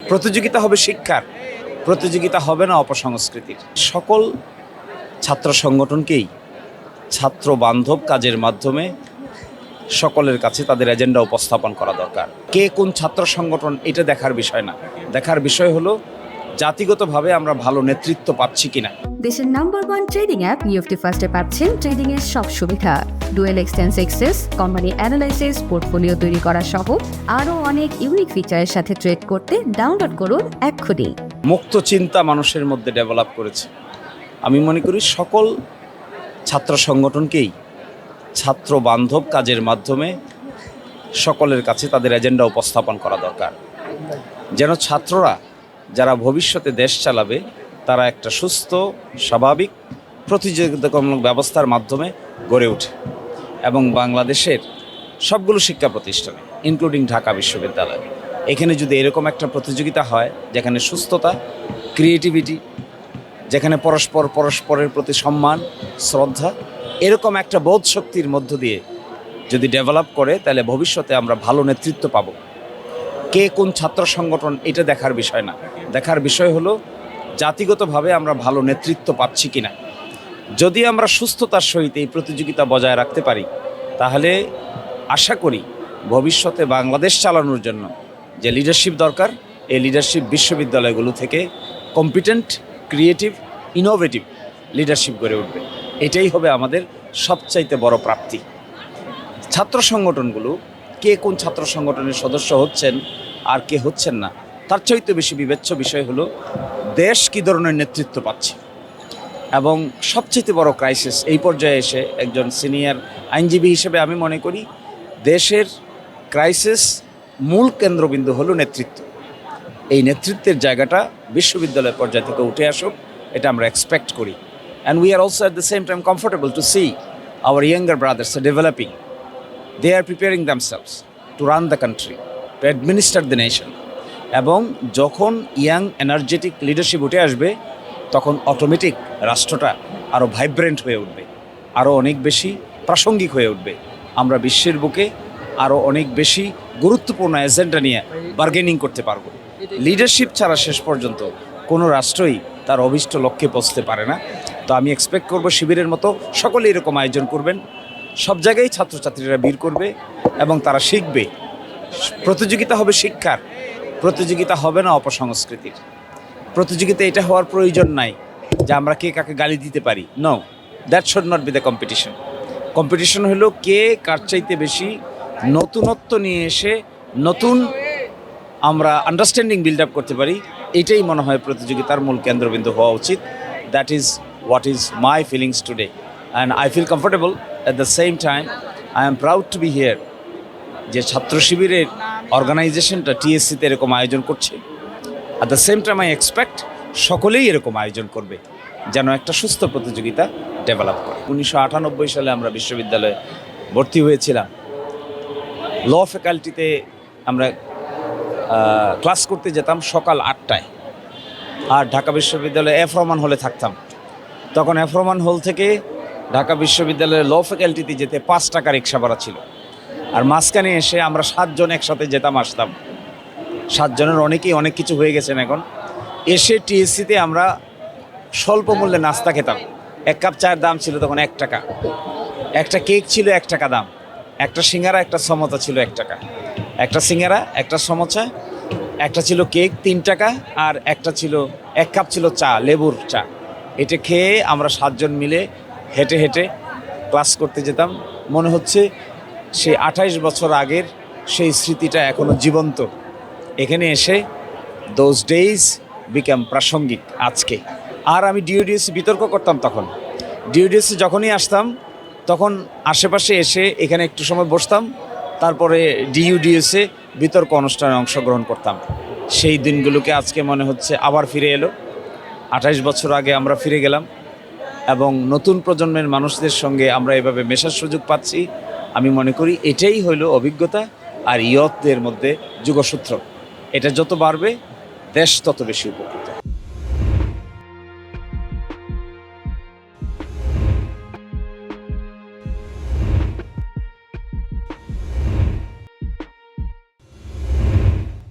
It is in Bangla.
প্রতিযোগিতা হবে শিক্ষার, প্রতিযোগিতা হবে না অপসংস্কৃতির। সকল ছাত্র সংগঠনকেই ছাত্র বান্ধব কাজের মাধ্যমে সকলের কাছে তাদের এজেন্ডা উপস্থাপন করা দরকার। কে কোন ছাত্র সংগঠন এটা দেখার বিষয় না, দেখার বিষয় হলো জাতিগতভাবে আমরা ভালো নেতৃত্ব পাচ্ছি কিনা। দেশের নাম্বার 1 ট্রেডিং অ্যাপ নিফটি ফার্স্টে পাচ্ছেন ট্রেডিং এর সব সুবিধা, dual exchange access, company analysis, portfolio তৈরি করা সহ আরও অনেক ইউনিক ফিচারের সাথে ট্রেড করতে ডাউনলোড করুন এক্ষুনি। মুক্ত চিন্তা মানুষের মধ্যে ডেভেলপ করেছে। আমি মনে করি সকল ছাত্র সংগঠনকেই ছাত্র বান্ধব কাজের মাধ্যমে সকলের কাছে তাদের এজেন্ডা উপস্থাপন করা দরকার, যেন ছাত্ররা যারা ভবিষ্যতে দেশ চালাবে তারা একটা সুস্থ স্বাভাবিক প্রতিযোগিতামূলক ব্যবস্থার মাধ্যমে গড়ে ওঠে এবং বাংলাদেশের সবগুলো শিক্ষা প্রতিষ্ঠানে ইনক্লুডিং ঢাকা বিশ্ববিদ্যালয় এখানে যদি এরকম একটা প্রতিযোগিতা হয় যেখানে সুস্থতা, ক্রিয়েটিভিটি, যেখানে পরস্পরের প্রতি সম্মান, শ্রদ্ধা, এরকম একটা বোধ শক্তির মধ্য দিয়ে যদি ডেভেলপ করে তাহলে ভবিষ্যতে আমরা ভালো নেতৃত্ব পাব। কে কোন ছাত্র সংগঠন এটা দেখার বিষয় না, দেখার বিষয় হলো জাতিগতভাবে আমরা ভালো নেতৃত্ব পাচ্ছি কিনা। যদি আমরা সুস্থতার সহিত এই প্রতিযোগিতা বজায় রাখতে পারি তাহলে আশা করি ভবিষ্যতে বাংলাদেশ চালানোর জন্য যে লিডারশিপ দরকার এই লিডারশিপ বিশ্ববিদ্যালয়গুলো থেকে কম্পিটেন্ট, ক্রিয়েটিভ, ইনোভেটিভ লিডারশিপ গড়ে উঠবে। এটাই হবে আমাদের সবচাইতে বড় প্রাপ্তি। ছাত্র সংগঠনগুলো কে কোন ছাত্র সংগঠনের সদস্য হচ্ছেন আর কে হচ্ছেন না তার চাইতে বেশি বিবেচ্য বিষয় হলো দেশ কী ধরনের নেতৃত্ব পাচ্ছে। এবং সবচেয়ে বড় ক্রাইসিস এই পর্যায়ে এসে একজন সিনিয়র আইনজীবী হিসেবে আমি মনে করি দেশের ক্রাইসিস মূল কেন্দ্রবিন্দু হলো নেতৃত্ব। এই নেতৃত্বের জায়গাটা বিশ্ববিদ্যালয় পর্যায় থেকে উঠে আসুক, এটা আমরা এক্সপেক্ট করি। And we are also at the same time comfortable to see our younger brothers are developing. They are preparing themselves to run the country, to administer the nation. এবং যখন ইয়াং এনার্জেটিক লিডারশিপ উঠে আসবে তখন অটোমেটিক রাষ্ট্রটা আরও ভাইব্রেন্ট হয়ে উঠবে, আরও অনেক বেশি প্রাসঙ্গিক হয়ে উঠবে। আমরা বিশ্বের বুকে আরও অনেক বেশি গুরুত্বপূর্ণ এজেন্ডা নিয়ে বার্গেনিং করতে পারব। লিডারশিপ ছাড়া শেষ পর্যন্ত কোনো রাষ্ট্রই তার অভীষ্ট লক্ষ্যে পৌঁছতে পারে না। তো আমি এক্সপেক্ট করব শিবিরের মতো সকলে এরকম আয়োজন করবেন, সব জায়গায় ছাত্রছাত্রীরা ভিড় করবে এবং তারা শিখবে। প্রতিযোগিতা হবে শিক্ষার, প্রতিযোগিতা হবে না অপসংস্কৃতির। প্রতিযোগিতা এটা হওয়ার প্রয়োজন নাই যে আমরা কে কাকে গালি দিতে পারি। No, that should not be the competition. Competition হলো কে কার চাইতে বেশি নতুনত্ব নিয়ে এসে নতুন আমরা আন্ডারস্ট্যান্ডিং বিল্ড আপ করতে পারি। এটাই মনে হয় প্রতিযোগিতার মূল কেন্দ্রবিন্দু হওয়া উচিত। That is what is my feelings today and I feel comfortable. At the same time, I am proud to be here যে ছাত্র শিবিরের অর্গানাইজেশনটা টিএসসিতে এরকম আয়োজন করছে। At the same time, I expect সকলেই এরকম আয়োজন করবে যেন একটা সুস্থ প্রতিযোগিতা ডেভেলপ করে। 1998 সালে আমরা বিশ্ববিদ্যালয়ে ভর্তি হয়েছিলাম। ল ফ্যাকাল্টিতে আমরা ক্লাস করতে যেতাম সকাল 8টায়, আর ঢাকা বিশ্ববিদ্যালয়ে এফ রহমান হলে থাকতাম। তখন এফ রহমান হল থেকে ঢাকা বিশ্ববিদ্যালয়ের ল ফ্যাকাল্টিতে যেতে 5 টাকা রিক্সা ভাড়া ছিল। আর মাঝখানে এসে আমরা 7 জন একসাথে যেতাম আসতাম। 7 জনের অনেকেই অনেক কিছু হয়ে গেছেন এখন। এসে টিএসসিতে আমরা স্বল্প মূল্যে নাস্তা খেতাম। 1 কাপ চায়ের দাম ছিল তখন 1 টাকা, একটা কেক ছিল 1 টাকা দাম, একটা সিঙ্গারা একটা সমোসা ছিল 1 টাকা, একটা সিঙ্গারা একটা সমোসা, একটা ছিল কেক 3 টাকা, আর একটা ছিল 1 কাপ ছিল চা, লেবুর চা। এটা খেয়ে আমরা 7 জন মিলে হেঁটে হেঁটে ক্লাস করতে যেতাম। মনে হচ্ছে সেই 28 বছর আগের সেই স্মৃতিটা এখনও জীবন্ত। এখানে এসে দোজ ডেইজ বিকাম প্রাসঙ্গিক আজকে। আর আমি ডিইউডিএসসি বিতর্ক করতাম তখন। ডিইউডিএসসি যখনই আসতাম তখন আশেপাশে এসে এখানে একটু সময় বসতাম, তারপরে ডিইউডিএসসি বিতর্ক অনুষ্ঠানে অংশগ্রহণ করতাম। সেই দিনগুলোকে আজকে মনে হচ্ছে আবার ফিরে এলো। 28 বছর আগে আমরা ফিরে গেলাম এবং নতুন প্রজন্মের মানুষদের সঙ্গে আমরা এভাবে মেশার সুযোগ পাচ্ছি। আমি মনে করি এটাই হইল অভিজ্ঞতা আর ইয়তদের মধ্যে যুগসূত্র। এটা যত বাড়বে দেশ তত বেশি উপকৃত।